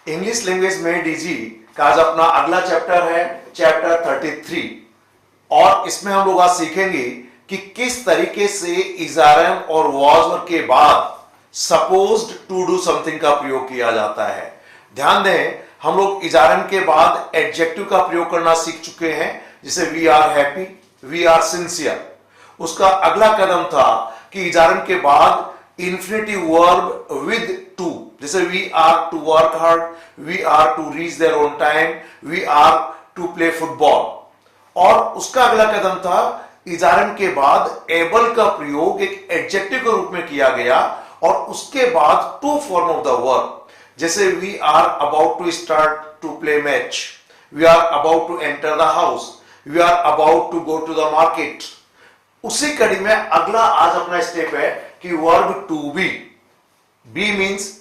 English language में DG का आज अपना अगला चैप्टर है चैप्टर 33 और इसमें हम लोग आज सीखेंगे कि किस तरीके से इज आर एम और वाज के बाद सपोज्ड टू डू समथिंग का प्रयोग किया जाता है। ध्यान दें, हम लोग इज आर एम के बाद एडजेक्टिव का प्रयोग करना सीख चुके हैं, जैसे we are happy, we are sincere. उसका अगला कदम था कि इज आर एम के बाद इंफिनिटिव वर्ब विद टू, जैसे we are to work hard, we are to reach there on time, we are to play football. और उसका अगला कदम था इज आर एम के बाद एबल का प्रयोग एक एडजेक्टिव के रूप में किया गया और उसके बाद to form of the verb, जैसे we are about to start to play match, we are about to enter the house, we are about to go to the market. उसी कड़ी में अगला आज अपना स्टेप है कि verb to be. Be means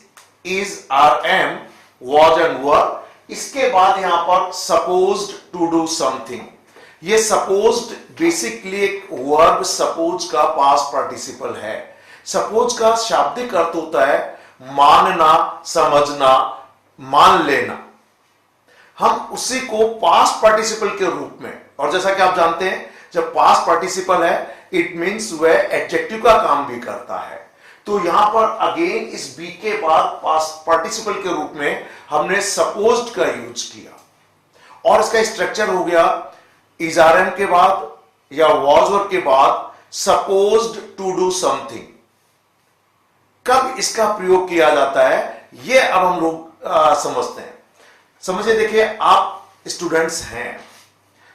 is are am, was and were. इसके बाद यहां पर सपोज्ड टू डू समथिंग। ये सपोज्ड बेसिकली एक वर्ब सपोज का पास्ट पार्टिसिपल है। सपोज का शाब्दिक अर्थ होता है मानना, समझना, मान लेना। हम उसी को पास्ट पार्टिसिपल के रूप में, और जैसा कि आप जानते हैं जब पास्ट पार्टिसिपल है इट मींस वह एडजेक्टिव का काम भी करता है। तो यहां पर अगेन इस बी के बाद पास्ट पार्टिसिपल के रूप में हमने सपोज्ड का यूज किया और इसका स्ट्रक्चर हो गया इज आर एम के बाद या वॉज वर के बाद सपोज्ड टू डू समथिंग। कब इसका प्रयोग किया जाता है यह अब हम लोग समझते हैं। समझिए, देखिए आप स्टूडेंट्स हैं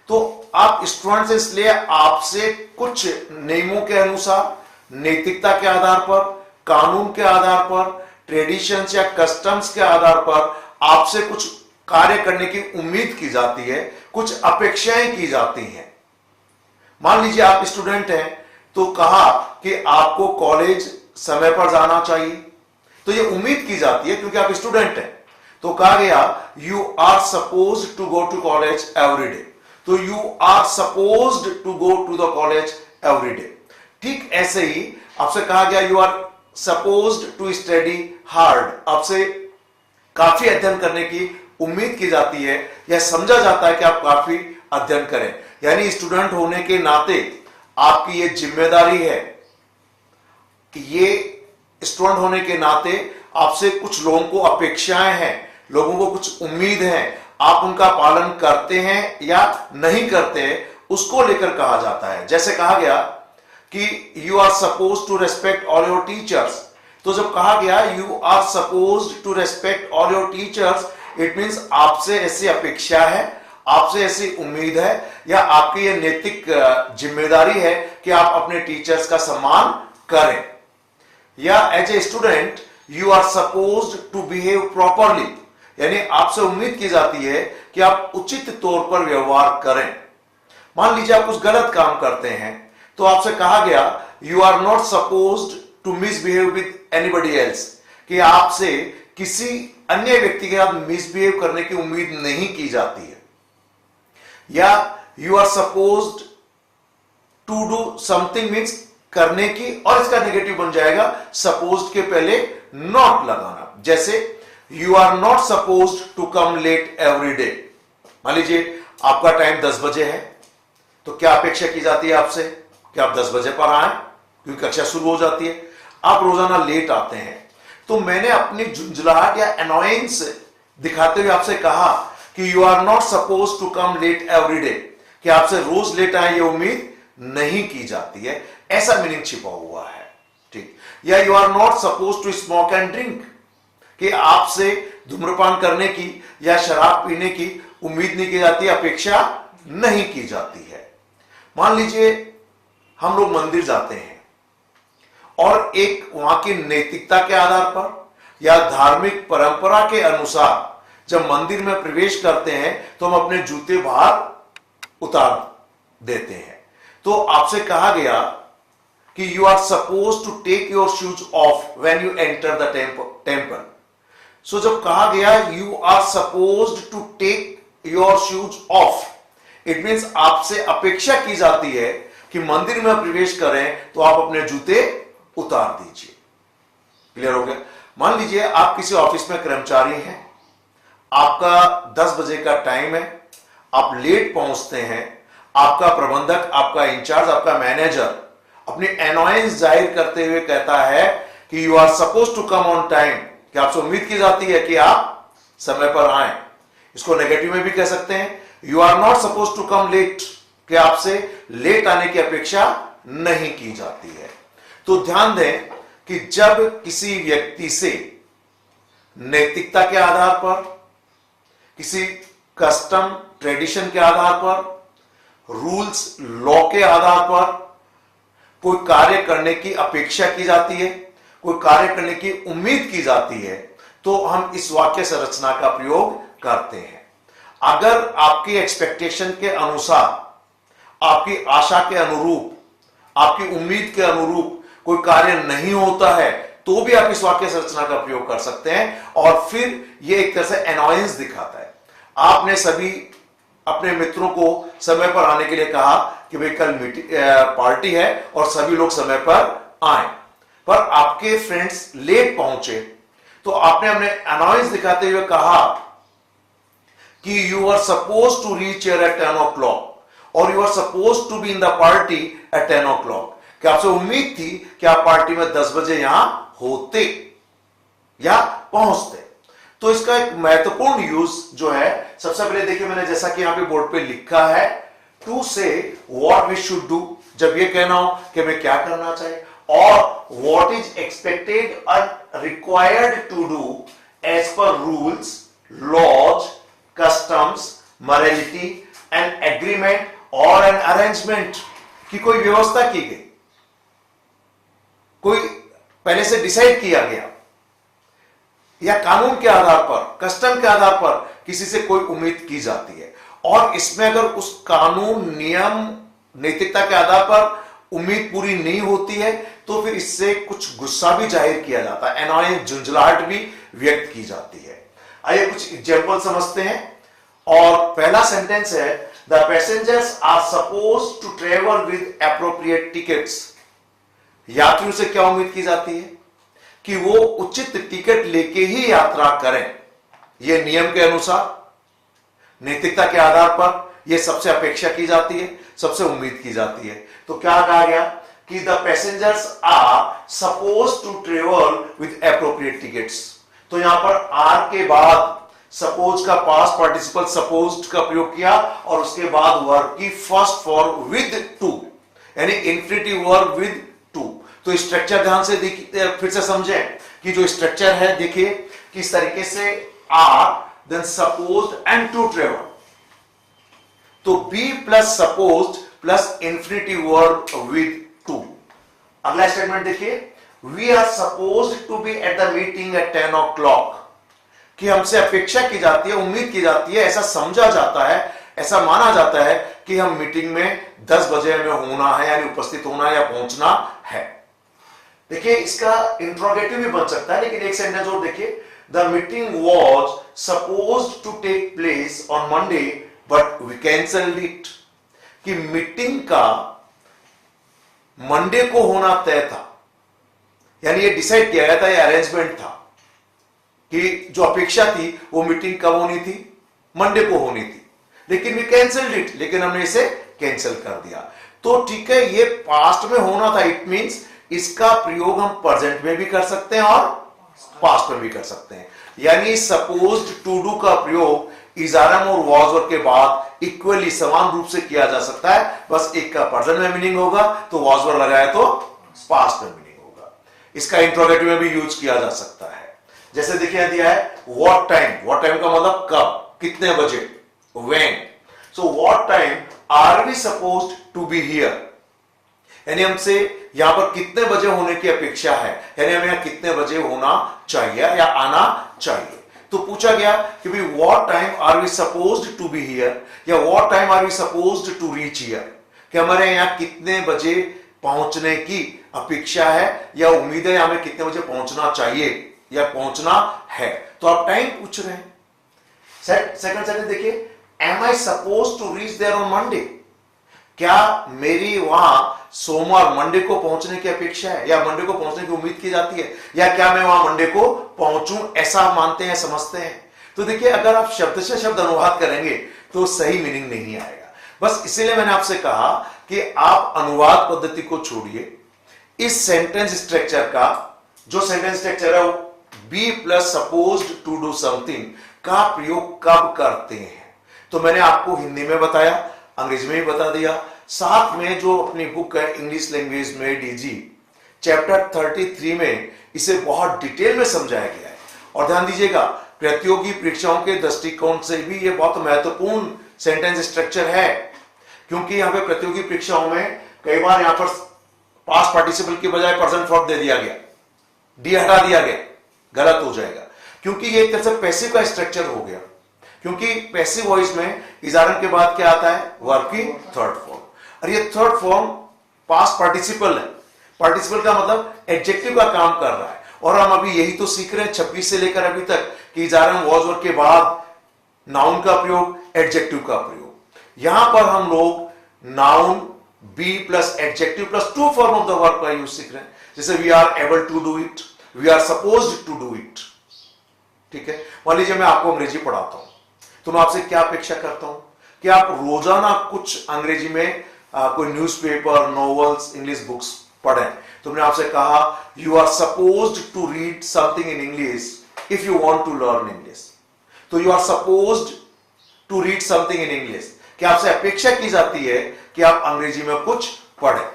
तो आप स्टूडेंट्स इसलिए आपसे कुछ नियमों के अनुसार, नैतिकता के आधार पर, कानून के आधार पर, ट्रेडिशंस या कस्टम्स के आधार पर आपसे कुछ कार्य करने की उम्मीद की जाती है, कुछ अपेक्षाएं की जाती हैं। मान लीजिए आप स्टूडेंट हैं तो कहा कि आपको कॉलेज समय पर जाना चाहिए, तो यह उम्मीद की जाती है क्योंकि आप स्टूडेंट हैं। तो कहा गया you are supposed to go to college every day, तो you are supposed to go to the college every day. ठीक ऐसे ही आपसे कहा गया you are supposed to study hard, आपसे काफी अध्ययन करने की उम्मीद की जाती है या समझा जाता है कि आप काफी अध्ययन करें। यानी स्टूडेंट होने के नाते आपकी ये जिम्मेदारी है कि ये स्टूडेंट होने के नाते आपसे कुछ लोगों को अपेक्षाएं हैं, लोगों को कुछ उम्मीद है, आप उनका पालन करते हैं या नहीं करते हैं, उसको लेकर कहा जाता है। जैसे कहा गया कि you are suppose to respect all your teachers, तो जब कहा गया you are suppose to respect all your teachers, it means आपसे ऐसी अपेक्षा है, आपसे ऐसी उम्मीद है या आपकी यह नैतिक जिम्मेदारी है कि आप अपने टीचर्स का सम्मान करें। या as a student you are suppose to behave properly, यानी आपसे उम्मीद की जाती है कि आप उचित तौर पर व्यवहार करें। मान लीजिए आप कुछ गलत काम करते हैं तो आपसे कहा गया you are not supposed to misbehave with anybody else, कि आपसे किसी अन्य व्यक्ति के साथ मिसबिहेव करने की उम्मीद नहीं की जाती है। या you are supposed to do something means करने की, और इसका नेगेटिव बन जाएगा सपोज्ड के पहले नॉट लगाना। जैसे you are not supposed to come late every day. मान लीजिए आपका टाइम 10 बजे है, तो क्या अपेक्षा की जाती है आपसे कि आप 10 बजे पर आए क्योंकि कक्षा शुरू हो जाती है। आप रोजाना लेट आते हैं, तो मैंने अपनी झुंझलाहट या अनोयंस दिखाते हुए आपसे कहा कि you are not suppose to come late every day, कि आपसे रोज लेट आए ये उम्मीद नहीं की जाती है। ऐसा मीनिंग छिपा हुआ है। ठीक। या you are not suppose to smoke and drink, कि आपसे धूम्रपान करने की या शराब पीने की उम्मीद नहीं की जाती, अपेक्षा नहीं की जाती है। मान लीजिए हम लोग मंदिर जाते हैं और एक वहां की नैतिकता के आधार पर या धार्मिक परंपरा के अनुसार जब मंदिर में प्रवेश करते हैं तो हम अपने जूते बाहर उतार देते हैं। तो आपसे कहा गया कि you are suppose to take your shoes off when you enter the temple. So जब कहा गया you are supposed to take your shoes off, it means आपसे अपेक्षा की जाती है कि मंदिर में प्रवेश करें तो आप अपने जूते उतार दीजिए। क्लियर हो गया? मान लीजिए आप किसी ऑफिस में कर्मचारी हैं आपका 10 बजे का टाइम है, आप लेट पहुंचते हैं, आपका प्रबंधक, आपका इंचार्ज, आपका मैनेजर अपनी एनॉयंस जाहिर करते हुए कहता है कि you are suppose to come on time, कि आपसे उम्मीद की जाती है कि आप समय पर आए। इसको नेगेटिव में भी कह सकते हैं, you are not suppose to come late, कि आपसे लेट आने की अपेक्षा नहीं की जाती है। तो ध्यान दें कि जब किसी व्यक्ति से नैतिकता के आधार पर, किसी कस्टम ट्रेडिशन के आधार पर, रूल्स लॉ के आधार पर कोई कार्य करने की अपेक्षा की जाती है, कोई कार्य करने की उम्मीद की जाती है, तो हम इस वाक्य संरचना का प्रयोग करते हैं। अगर आपकी एक्सपेक्टेशन के अनुसार, आपकी आशा के अनुरूप, आपकी उम्मीद के अनुरूप कोई कार्य नहीं होता है, तो भी आप इस वाक्य संरचना का प्रयोग कर सकते हैं। और फिर यह एक तरह से एनॉयंस दिखाता है। आपने सभी अपने मित्रों को समय पर आने के लिए कहा कि भाई कल पार्टी है और सभी लोग समय पर आए, पर आपके फ्रेंड्स लेट पहुंचे, तो आपने अपने अनॉयंस दिखाते हुए कहा कि you are suppose to reach here at 10 o'clock और you are suppose to be in the party at 10 o'clock, कि आपसे उम्मीद थी कि आप पार्टी में 10 बजे यहां होते या पहुंचते। तो इसका एक महत्वपूर्ण यूज जो है, सबसे पहले देखिए मैंने जैसा कि यहां पे बोर्ड पे लिखा है, टू से व्हाट वी शुड डू, जब ये कहना हो कि हमें क्या करना चाहिए, और व्हाट इज एक्सपेक्टेड और required to do as per rules, laws, customs, morality and agreement और एन अरेंजमेंट, की कोई व्यवस्था की गई, कोई पहले से डिसाइड किया गया, या कानून के आधार पर, कस्टम के आधार पर किसी से कोई उम्मीद की जाती है। और इसमें अगर उस कानून, नियम, नैतिकता के आधार पर उम्मीद पूरी नहीं होती है, तो फिर इससे कुछ गुस्सा भी जाहिर किया जाता है, एनॉयंस, झुंझलाहट भी व्यक्त की जाती है। आइए कुछ एग्जाम्पल समझते हैं। और पहला सेंटेंस है, the passengers are suppose to travel with appropriate tickets. यात्रियों से क्या उम्मीद की जाती है कि वो उचित टिकट लेके ही यात्रा करें। यह नियम के अनुसार, नैतिकता के आधार पर यह सबसे अपेक्षा की जाती है, सबसे उम्मीद की जाती है। तो क्या कहा गया कि the passengers are suppose to travel with appropriate tickets. तो यहां पर आर के बाद सपोज का पास्ट पार्टिसिपल सपोज्ड का प्रयोग किया, और उसके बाद वर्ब की फर्स्ट फॉर्म विद टू, यानी इंफिनिटिव वर्ब विद टू। तो स्ट्रक्चर ध्यान से देखिए, फिर से समझें कि जो स्ट्रक्चर है, देखिए किस तरीके से, are then supposed and to travel, तो be plus supposed plus infinitive verb with to. अगला स्टेटमेंट देखिए, we are supposed to be at the meeting at 10 o'clock, कि हमसे अपेक्षा की जाती है, उम्मीद की जाती है, ऐसा समझा जाता है, ऐसा माना जाता है कि हम मीटिंग में 10 बजे में होना है, यानी उपस्थित होना या पहुंचना है। देखिए इसका इंट्रोगेटिव भी बन सकता है, लेकिन एक सेंटेंस और देखिए, the meeting was supposed to take place on Monday but we cancelled it, कि मीटिंग का मंडे को होना तय था, यानी ये डिसाइड किया गया था, ये अरेंजमेंट था कि जो अपेक्षा थी वो मीटिंग कब होनी थी, मंडे को होनी थी, लेकिन वी कैंसल्ड इट, लेकिन हमने इसे कैंसिल कर दिया। तो ठीक है, ये पास्ट में होना था, इट मींस इसका प्रयोग हम प्रेजेंट में भी कर सकते हैं और पास्ट में भी कर सकते हैं। यानी सपोज्ड टू डू का प्रयोग इजारम और वाज वर्ब के बाद इक्वली, समान रूप से किया जा सकता है, बस एक का प्रेजेंट में मीनिंग होगा तो वाज वर्ब लगाया तो पास्ट में मीनिंग होगा। इसका इंट्रोगेटिव में भी यूज किया जा सकता है। जैसे देखिए दिया है व्हाट टाइम, व्हाट टाइम का मतलब कब, कितने बजे, when. So what time are we supposed to be here, यानी हमसे यहां पर कितने बजे होने की अपेक्षा है, यानी हमें यहां कितने बजे होना चाहिए या आना चाहिए। तो पूछा गया कि भाई what time are we supposed to be here, या what time are we supposed to reach here, कि हमारे यहां कितने बजे पहुंचने की अपेक्षा है या उम्मीद है, हमें कितने बजे पहुंचना चाहिए या पहुंचना है। तो आप टाइम पूछ रहे हैं। सेकंड सेंटेंस देखिए, am I suppose to reach there on Monday, क्या मेरी वहां सोमवार मंडे को पहुंचने की अपेक्षा है या मंडे को पहुंचने की उम्मीद की जाती है, या क्या मैं वहां मंडे को पहुंचूं, ऐसा मानते हैं, समझते हैं। तो देखिए, अगर आप शब्द से शब्द अनुवाद करेंगे तो सही मीनिंग नहीं आएगा। बस इसीलिए मैंने आपसे कहा कि आप अनुवाद पद्धति को छोड़िए, इस सेंटेंस स्ट्रक्चर का, जो सेंटेंस स्ट्रक्चर है वो be plus supposed to do something का प्रयोग कब करते हैं। तो मैंने आपको हिंदी में बताया, अंग्रेजी में भी बता दिया, साथ में जो अपनी बुक है इंग्लिश लैंग्वेज में डीजी चैप्टर 33 में इसे बहुत डिटेल में समझाया गया है। और ध्यान दीजिएगा, प्रतियोगी परीक्षाओं के दृष्टिकोण से भी यह बहुत महत्वपूर्ण सेंटेंस स्ट्रक्चर है, क्योंकि यहां पे प्रतियोगी परीक्षाओं में कई बार यहां पर पास्ट पार्टिसिपल के बजाय प्रेजेंट फॉर्म दे दिया गया, डी हटा दिया गया, गलत हो जाएगा, क्योंकि ये एक तरह से पैसिव का स्ट्रक्चर हो गया। क्योंकि पैसिव वॉइस में इजारन के बाद क्या आता है, वर्ब की थर्ड फॉर्म, और ये थर्ड फॉर्म पास्ट पार्टिसिपल है। पार्टिसिपल का मतलब एडजेक्टिव का काम कर रहा है, और हम अभी यही तो सीख रहे हैं 26 से लेकर अभी तक कि इजारन वॉज वर्ब के बाद नाउन का प्रयोग, एडजेक्टिव का प्रयोग। यहां पर हम लोग noun be plus adjective plus to form of the verb का यूज सीख रहे हैं, जैसे we are able to do it, we are supposed to do it. ठीक है, मान लीजिए मैं आपको अंग्रेजी पढ़ाता हूं, तो मैं आपसे क्या अपेक्षा करता हूं कि आप रोजाना कुछ अंग्रेजी में कोई न्यूज़पेपर, नॉवेल्स, इंग्लिश बुक्स पढ़ें। तो मैंने आपसे कहा you are supposed to read something in English if you want to learn English. तो you are supposed to read something in English, कि आपसे अपेक्षा की जाती है कि आप अंग्रेजी में कुछ पढ़ें।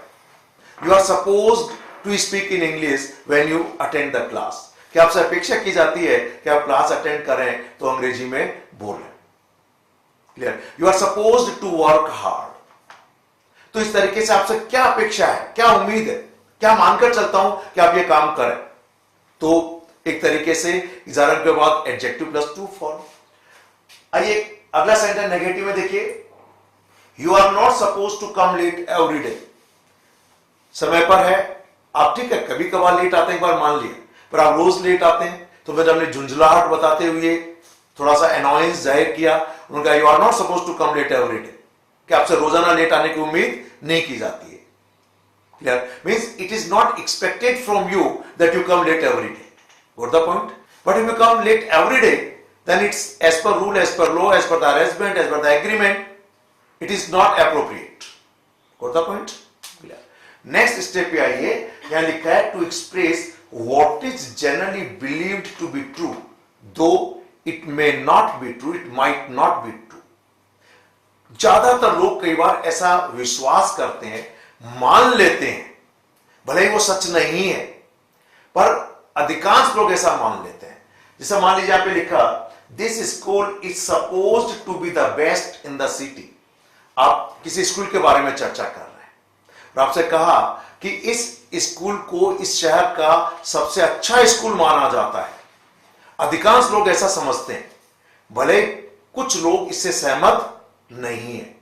You are supposed to speak in English when you attend the class, कि आपसे अपेक्षा की जाती है कि आप क्लास अटेंड करें तो अंग्रेजी में बोलें। Clear? You are supposed to work hard. तो इस तरीके से आपसे क्या अपेक्षा है, क्या उम्मीद है, क्या मानकर चलता हूं कि आप ये काम करें। तो एक तरीके से इजारन के बाद एडजेक्टिव प्लस टू फॉर्म। आइए अगला सेंटेंस नेगेटिव में देखिए, you are not suppose to come late every day. समय पर है आप, ठीक है, कभी कभार लेट आते हैं, एक बार मान लिया, पर आप रोज लेट आते हैं। तो फिर हमने झुंझलाहट बताते हुए थोड़ा सा अनॉयंस जाहिर किया, उनका you are not suppose to come late every day, कि आपसे रोजाना लेट आने की उम्मीद नहीं की जाती है। Clear? Means it is not expected from you that you come late every day. Got the point? But if you come late every day, then it's as per rule, as per law, as per the arrangement, as per the agreement, it is not appropriate. Got the point? Clear. Next step पे आइए, यहाँ लिखा है to express what is generally believed to be true, though it may not be true, it might not be true. ज्यादातर लोग कई बार ऐसा विश्वास करते हैं, मान लेते हैं, भले ही वो सच नहीं है, पर अधिकांश लोग ऐसा मान लेते हैं। जैसे मान लीजिए आपने लिखा this school is supposed to be the best in the city. आप किसी स्कूल के बारे में चर्चा कर रहे हैं और आपसे कहा कि इस स्कूल को इस शहर का सबसे अच्छा स्कूल माना जाता है। अधिकांश लोग ऐसा समझते हैं, भले कुछ लोग इससे सहमत नहीं है,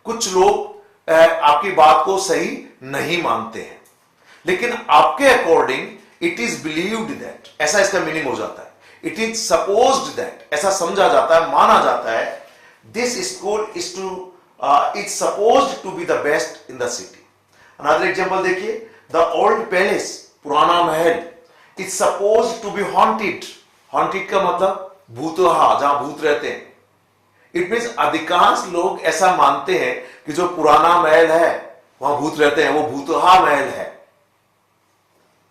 कुछ लोग आपकी बात को सही नहीं मानते हैं, लेकिन आपके according it is believed that, ऐसा इसका मीनिंग हो जाता है। इट इज सपोज्ड दैट, ऐसा समझा जाता है, माना जाता है, this school is to is supposed to be the best in the city. Another example देखिए, द ओल्ड पैलेस, पुराना महल, is supposed to be haunted. Haunted का मतलब भूतहा, जहां भूत रहते हैं। इट मीन्स अधिकांश लोग ऐसा मानते हैं कि जो पुराना महल है वहां भूत रहते हैं, वो भूतहा महल है।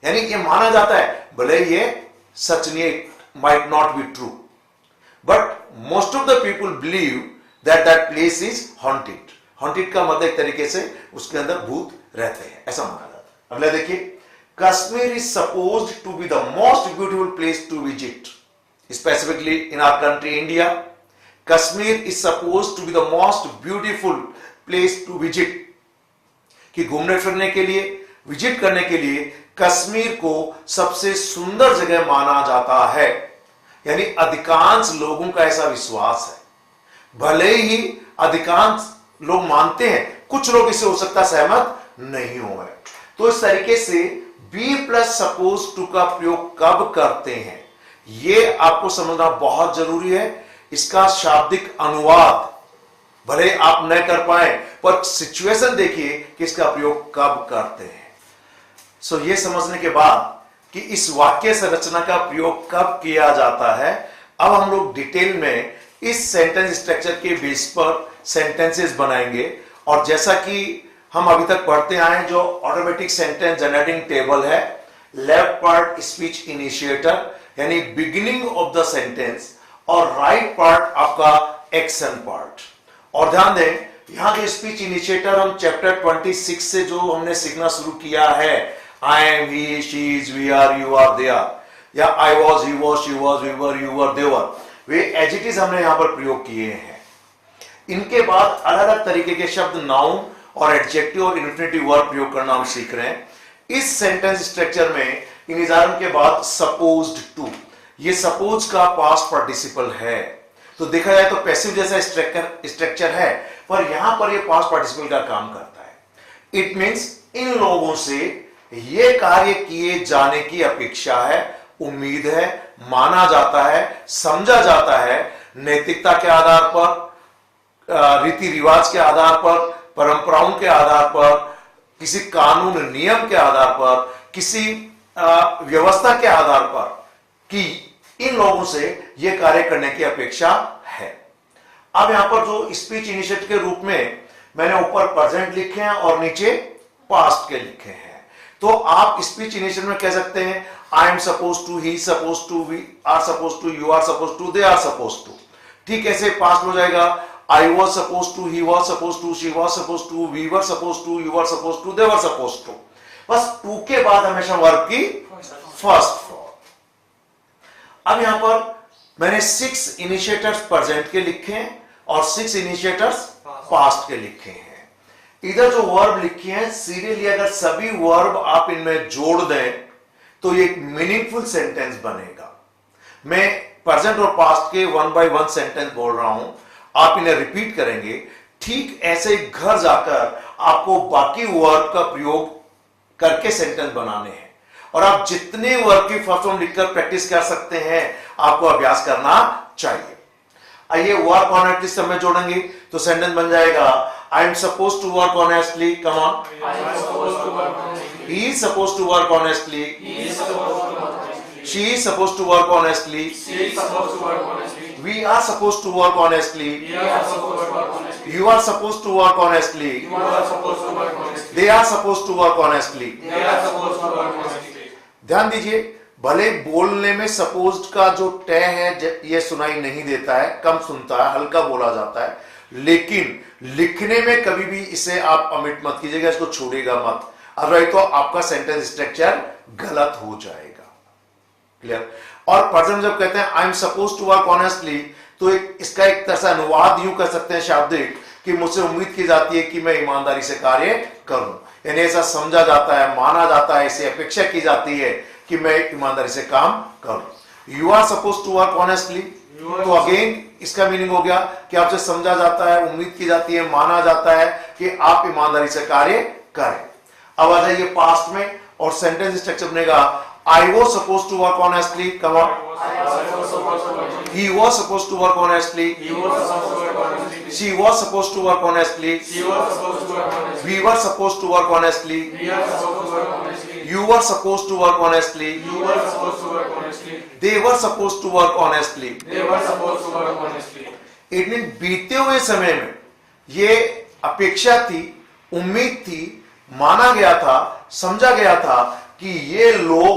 यानी ये माना जाता है, भले ये सच नहीं, might not be true, but most of the people believe that that place is haunted. Haunted का मतलब एक तरीके से उसके अंदर भूत रहते हैं, ऐसा माना जाता है। अगला देखिए, Kashmir is supposed to be the most beautiful place to visit, specifically in our country India. Kashmir is supposed to be the most beautiful place to visit, कि घूमने फिरने के लिए, विजिट करने के लिए कश्मीर को सबसे सुंदर जगह माना जाता है। यानी अधिकांश लोगों का ऐसा विश्वास है, भले ही अधिकांश लोग मानते हैं, कुछ लोग इससे हो सकता सहमत नहीं हो। तो इस तरीके से बी प्लस सपोज टू का प्रयोग कब करते हैं, यह आपको समझना बहुत जरूरी है। इसका शाब्दिक अनुवाद भले आप न कर पाए, पर सिचुएशन देखिए कि इसका प्रयोग कब करते हैं। ये समझने के बाद कि इस वाक्य संरचना का प्रयोग कब किया जाता है, अब हम लोग डिटेल में इस सेंटेंस स्ट्रक्चर के बेस पर सेंटेंसेस बनाएंगे। और जैसा कि हम अभी तक पढ़ते आए, जो ऑटोमेटिक सेंटेंस जनरेटिंग टेबल है, लेफ्ट पार्ट स्पीच इनिशिएटर यानी बिगिनिंग ऑफ द सेंटेंस, और राइट पार्ट आपका एक्शन पार्ट। और ध्यान दें, यहां के स्पीच इनिशिएटर हम चैप्टर 26 से जो हमने सीखना शुरू किया है, I am, he, she is, we are, you are, they are, या I was, he was, she was, we were, you were, they were, वे एज इट इज हमने यहां पर प्रयोग किए हैं। इनके बाद अलग अलग तरीके के शब्द नाउन और एडजेक्टिव और इन्फिनेटिव वर्ब प्रयोग करना हम सीख रहे हैं। इस सेंटेंस स्ट्रक्चर में इन इजारम के बाद सपोज्ड टू, ये सपोज का पास्ट पार्टिसिपल है, तो देखा जाए तो पैसिव जैसा स्ट्रक्चर है, पर यहां पर ये पास्ट पार्टिसिपल का काम करता है। इट मींस इन लोगों से ये कार्य किए जाने की अपेक्षा है, उम्मीद है, माना जाता है, समझा जाता है, नैतिकता के आधार पर, रीति रिवाज के आधार पर, परंपराओं के आधार पर, किसी कानून नियम के आधार पर, किसी व्यवस्था के आधार पर, कि इन लोगों से यह कार्य करने की अपेक्षा है। अब यहां पर जो स्पीच इनिशिएटर के रूप में मैंने ऊपर प्रेजेंट लिखे हैं और नीचे पास्ट के लिखे हैं, तो आप स्पीच इनिशिएटर में कह सकते हैं I am suppose to, he suppose to, we are suppose to, you are suppose to, they are suppose to. ठीक ऐसे पास्ट हो जाएगा I was suppose to, he was suppose to, she was suppose to, we were suppose to, you were suppose to, they were suppose to. बस to के बाद हमेशा verb की first form. अब यहां पर मैंने 6 इनिशिएटर्स प्रेजेंट के लिखे हैं और 6 इनिशिएटर्स पास्ट के लिखे हैं। इधर जो वर्ब लिखे हैं, सीरियली अगर सभी वर्ब आप इनमें जोड़ दें तो ये एक मीनिंगफुल सेंटेंस बनेगा। मैं प्रेजेंट और पास्ट के 1 बाय 1 सेंटेंस बोल रहा हूं, आप इन्हें रिपीट करेंगे। ठीक ऐसे घर जाकर आपको बाकी वर्ब का प्रयोग करके सेंटेंस बनाने हैं, और आप जितने वर्ब की फर्स्ट फॉर्म लिखकर प्रैक्टिस कर सकते हैं, आपको अभ्यास करना चाहिए। आइए वर्क ऑनेस्टली सब में जोड़ेंगे तो सेंटेंस बन जाएगा I am suppose to work honestly, come on, he is suppose to work honestly, she is suppose to work honestly, we are suppose to work honestly, you are supposed to work honestly, they are supposed to work honestly। ध्यान दीजिए, भले बोलने में supposed का जो टे है ये सुनाई नहीं देता है, कम सुनता है, हल्का बोला जाता है, लेकिन लिखने में कभी भी इसे आप अमिट मत कीजिएगा, इसको छोड़िएगा मत, अदरवाइज तो आपका सेंटेंस स्ट्रक्चर गलत हो जाएगा। क्लियर? और पर्सन जब कहते हैं I am suppose to work honestly, तो इसका एक तरह से अनुवाद यूं कर सकते हैं शाब्दिक कि मुझसे उम्मीद की जाती है कि मैं ईमानदारी से कार्य करूं, यानी ऐसा समझा जाता है, माना जाता है, इसे अपेक्षा की जाती है कि मैं ईमानदारी से काम करूं। You are suppose to work honestly, तो अगेन इसका मीनिंग हो गया कि आपसे समझा जाता है, उम्मीद की जाती है, माना जाता है कि आप ईमानदारी से कार्य करें। अब आ जाइए पास्ट में और सेंटेंस स्ट्रक्चर बनेगा I was suppose to work honestly, come on, he was supposed to work honestly, she was supposed to work honestly, we were supposed to work honestly, you were supposed to work honestly, they were supposed to work honestly। It mean बीते हुए समय में ये अपेक्षा थी, उम्मीद थी, माना गया था, समझा गया था कि ये लोग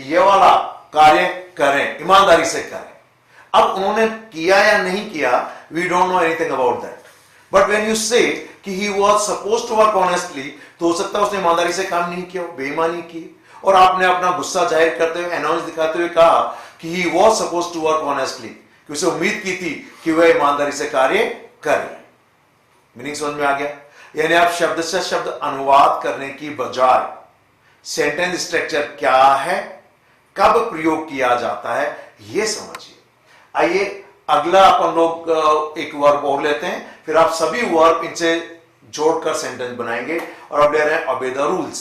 ये वाला कार्य करें, ईमानदारी से करें। अब उन्होंने किया या नहीं किया, we don't know anything about that, but when you say कि he was supposed to work honestly, तो हो सकता है उसने ईमानदारी से काम नहीं किया, बेईमानी की, और आपने अपना गुस्सा जाहिर करते हुए, अनाउंस दिखाते हुए कहा कि he was supposed to work honestly, कि उसे उम्मीद की थी कि वह ईमानदारी से कार्य करे। मीनिंग समझ में आ गया? यानी आप शब्द से शब्द अनुवाद करने की बजाय सेंटेंस स्ट्रक्चर क्या है, कब प्रयोग किया जाता है, यह समझिए। आइए अगला अपन लोग एक वर्ब और लेते हैं, फिर आप सभी वर्ब इनसे जोड़कर सेंटेंस बनाएंगे। और अब ले रहे हैं ओबे द रूल्स,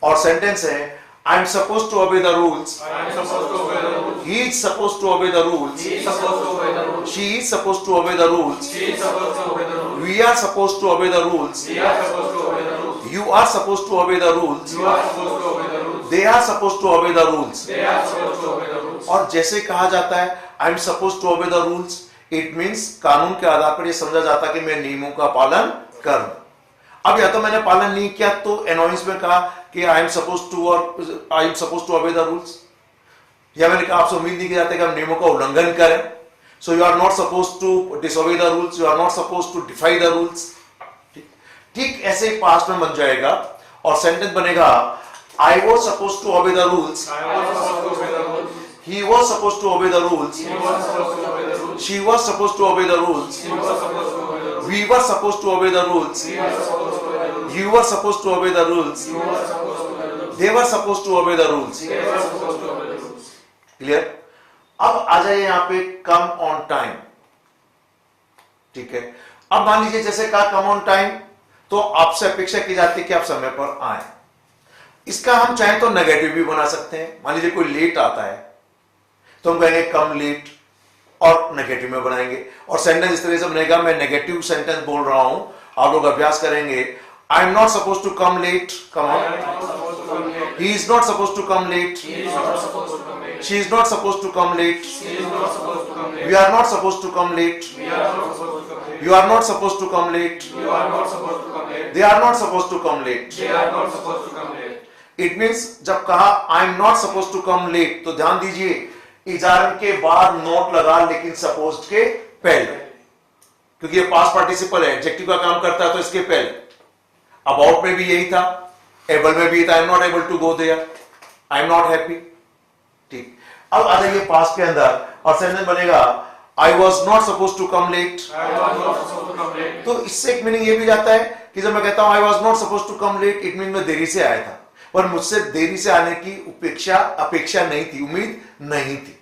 और सेंटेंस है I am suppose to obey the rules, he is suppose to obey the rules, she is suppose to obey the rules, we are suppose to obey the rules, you are supposed to obey the rules, they are supposed to obey the rules। और जैसे कहा जाता है I am suppose to obey the rules, it means कानून के आधार पर यह समझा जाता है कि मैं नियमों का पालन करूं। अब या तो मैंने पालन नहीं किया तो एनोइंस में कहा कि आई एम सपोज टू और I am suppose to obey the rules, या मैंने कहा आपसे उम्मीद नहीं की जाती कि हम नियमों का उल्लंघन करें। So you are not suppose to disobey the rules, you are not suppose to defy the rules. ठीक ऐसे पास्ट में बन जाएगा और सेंटेंस बनेगा I was suppose to obey the rules, he was supposed to obey the rules, she was supposed to obey the rules, we were supposed to obey the rules, you were supposed to obey the rules, they were supposed to obey the rules. Clear? अब आ जाइए यहां पे कम on time. ठीक है, अब मान लीजिए जैसे कहा कम ऑन टाइम, तो आपसे अपेक्षा की जाती है कि आप समय पर आए। इसका हम चाहें तो नेगेटिव भी बना सकते हैं। मान लीजिए कोई लेट आता है तो हम कहेंगे कम लेट और नेगेटिव में बनाएंगे, और सेंटेंस इस तरह से बनेगा, मैं नेगेटिव सेंटेंस बोल रहा हूं, आप लोग अभ्यास करेंगे। I am not suppose to come late, come on, he is not suppose to come late, she is not suppose to come late, we are not suppose to come late, you are not suppose to come late, they are not suppose to come late. It means जब कहा I am not suppose to come late, तो ध्यान दीजिए इजारन के बाद note लगा, लेकिन suppose के पहले, क्योंकि ये पास्ट पार्टिसिपल है, एडजेक्टिव का काम करता है तो इसके पहले। अबाउट में भी यही था, एबल में भी था, I am not able to go there, I am not happy. ठीक, अब आ जाइए पास्ट के अंदर और सेंटेंस बनेगा I was not suppose to come late. तो इससे एक मीनिंग ये भी जाता है कि जब मैं कहता हूं I was not suppose to come late, it mean मैं देरी से आया था, पर मुझसे देरी से आने की अपेक्षा नहीं थी, उम्मीद नहीं थी।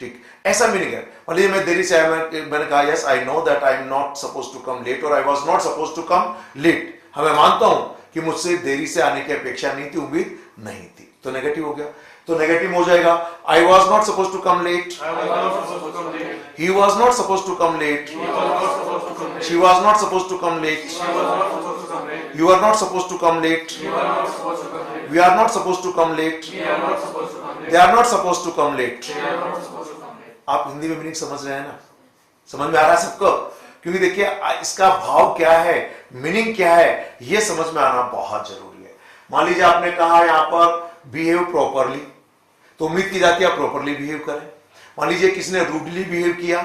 ठीक, ऐसा मीनिंग है। मान लीजिए मैं देरी से आया, मैंने कहा yes I know that I am not suppose to come late, और I was not suppose to come late. मैं मानता हूं कि मुझसे देरी से आने की अपेक्षा नहीं थी, उम्मीद नहीं थी, तो नेगेटिव हो गया। तो नेगेटिव हो जाएगा I was not suppose to come late, he was not suppose to come late, she was not suppose to come late, you are not suppose to come late, we are not suppose to come late, they are not suppose to come late. आप हिंदी में meaning समझ रहे हैं ना? समझ में आ रहा है सबको? क्योंकि देखिए इसका भाव क्या है, मीनिंग क्या है, यह समझ में आना बहुत जरूरी है। मान लीजिए आपने कहा यहां पर बिहेव प्रॉपरली, तो उम्मीद की जाती है आप प्रॉपरली बिहेव करें। मान लीजिए किसी ने रूडली बिहेव किया,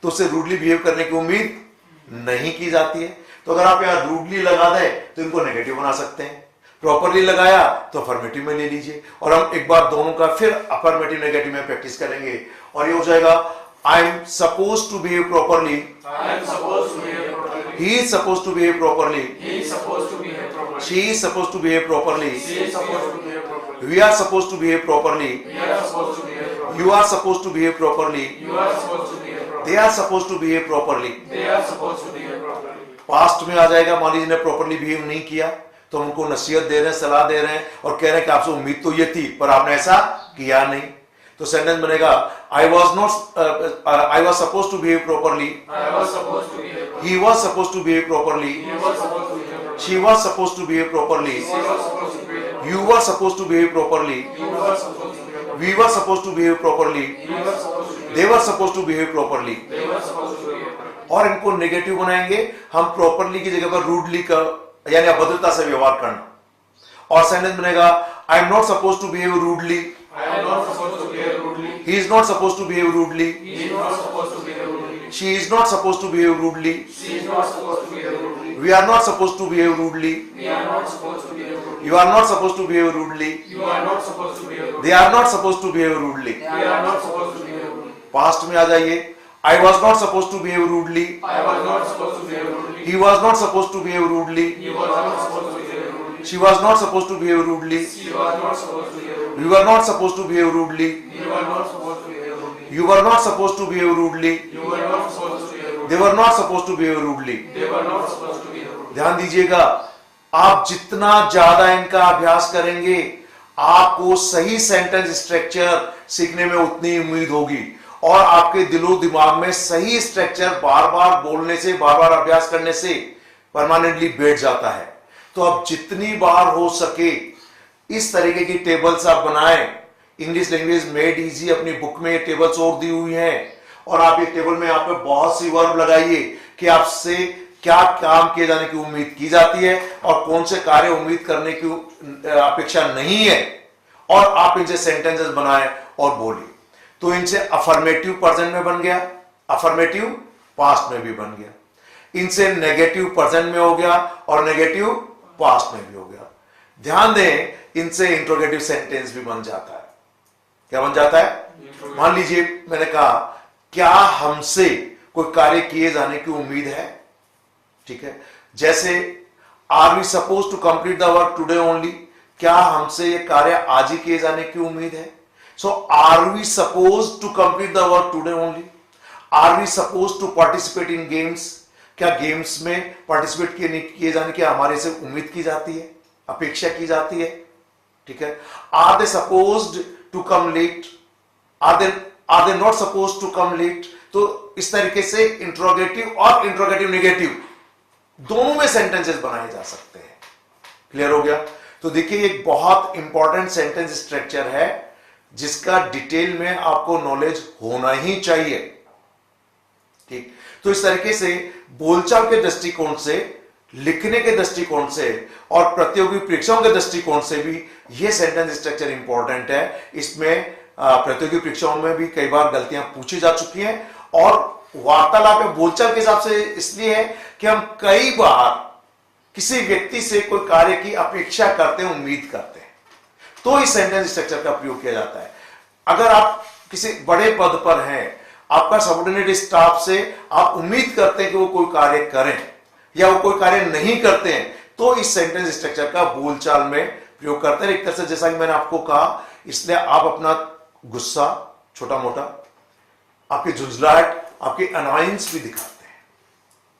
तो उससे रूडली बिहेव करने की उम्मीद नहीं की जाती है। तो अगर आप यहां रूडली लगा दें तो इनको नेगेटिव बना सकते हैं, प्रॉपरली लगाया तो अफर्मेटिव में ले लीजिए, और हम एक बार दोनों का फिर अफर्मेटिव नेगेटिव में प्रैक्टिस करेंगे, और ये हो जाएगा I am suppose to behave properly, he is suppose to behave properly, she is suppose to behave properly, we are suppose to behave properly, you are suppose to behave properly, they are suppose to behave properly. Past में आ जाएगा, मान लीजिए ने properly behave नहीं किया तो हम उनको नसीहत दे रहे हैं, सलाह दे रहे हैं और कह रहे हैं कि आपसे उम्मीद तो ये थी पर आपने ऐसा किया नहीं। तो सेंटेंस बनेगा I was suppose to behave properly, he was suppose to behave properly, she was suppose to behave properly, you were suppose to behave properly, we were suppose to behave properly, they were suppose to behave properly. और इनको negative बनाएंगे हम, properly की जगह पर rudely का यानी अभद्रता से व्यवहार करना, और सेंटेंस बनेगा I am not suppose to behave rudely, he is not suppose to behave rudely, she is not suppose to behave rudely, we are not suppose to behave rudely, you are not suppose to behave rudely, they are not suppose to behave rudely. Past में आ जाइए, I was not supposed to behave rudely, he was not supposed to behave rudely, she was not supposed to behave rudely, we were not supposed to behave rudely, you were not supposed to behave rudely, they were not supposed to behave rudely। ध्यान दीजिएगा, आप जितना ज्यादा इनका अभ्यास करेंगे आपको सही सेंटेंस स्ट्रक्चर सीखने में उतनी उम्मीद होगी, और आपके दिलो दिमाग में सही स्ट्रक्चर बार बार बोलने से, बार बार अभ्यास करने से परमानेंटली बैठ जाता है। तो अब जितनी बार हो सके इस तरीके की टेबल्स आप बनाएं, इंग्लिश लैंग्वेज मेड इजी अपनी बुक में टेबल्स और दी हुई हैं, और आप ये टेबल में यहाँ पे बहुत सी वर्ब लगाइए कि आपसे क्या काम किए जाने की उम्मीद की जाती है और कौन से कार्य उम्मीद करने की अपेक्षा नहीं है, और आप इनसे सेंटेंसेस बनाएं और बोलिए। तो इनसे अफर्मेटिव प्रेजेंट में बन गया, अफर्मेटिव पास्ट में भी बन गया, इनसे नेगेटिव प्रेजेंट में हो गया और नेगेटिव पास्ट में भी हो गया। ध्यान दें, इनसे इंट्रोगेटिव सेंटेंस भी बन जाता है। क्या बन जाता है? मान लीजिए मैंने कहा, क्या हमसे कोई कार्य किए जाने की उम्मीद है? ठीक है, जैसे are we suppose to complete the work today only, क्या हमसे ये कार्य आज ही किए जाने की उम्मीद है? So are we suppose to complete the work today only? Are we suppose to participate in games, क्या गेम्स में पार्टिसिपेट किए जाने की हमारे से उम्मीद की जाती है, अपेक्षा की जाती है? ठीक है, are they supposed to come late, are they not suppose to come late? तो इस तरीके से इंट्रोगेटिव और इंट्रोगेटिव नेगेटिव दोनों में सेंटेंसेस बनाए जा सकते हैं। क्लियर हो गया? तो देखिए, एक बहुत इंपॉर्टेंट सेंटेंस स्ट्रक्चर है जिसका डिटेल में आपको नॉलेज होना ही चाहिए। ठीक, तो इस तरीके से बोलचाल के दृष्टिकोण से, लिखने के दृष्टिकोण से और प्रतियोगी परीक्षाओं के दृष्टिकोण से भी यह सेंटेंस स्ट्रक्चर इंपॉर्टेंट है। इसमें प्रतियोगी परीक्षाओं में भी कई बार गलतियां पूछी जा चुकी हैं, और वार्तालाप में बोलचाल के हिसाब से इसलिए है कि हम कई बार किसी व्यक्ति से कोई कार्य की अपेक्षा करते हैं, उम्मीद करते हैं, तो इस सेंटेंस स्ट्रक्चर का प्रयोग किया जाता है। अगर आप किसी बड़े पद पर हैं, आपका सबऑर्डिनेट स्टाफ से आप उम्मीद करते हैं कि वो कोई कार्य करें या वो कोई कार्य नहीं करते हैं, तो इस सेंटेंस स्ट्रक्चर का बोलचाल में प्रयोग करते हैं। एक तरह से जैसा कि मैंने आपको कहा, इसलिए आप अपना गुस्सा, छोटा मोटा, आपकी झुंझलाहट, आपकी अनॉयंस भी दिखाते हैं।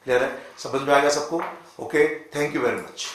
क्लियर है? समझ में आ गया सबको? Okay, thank you very much.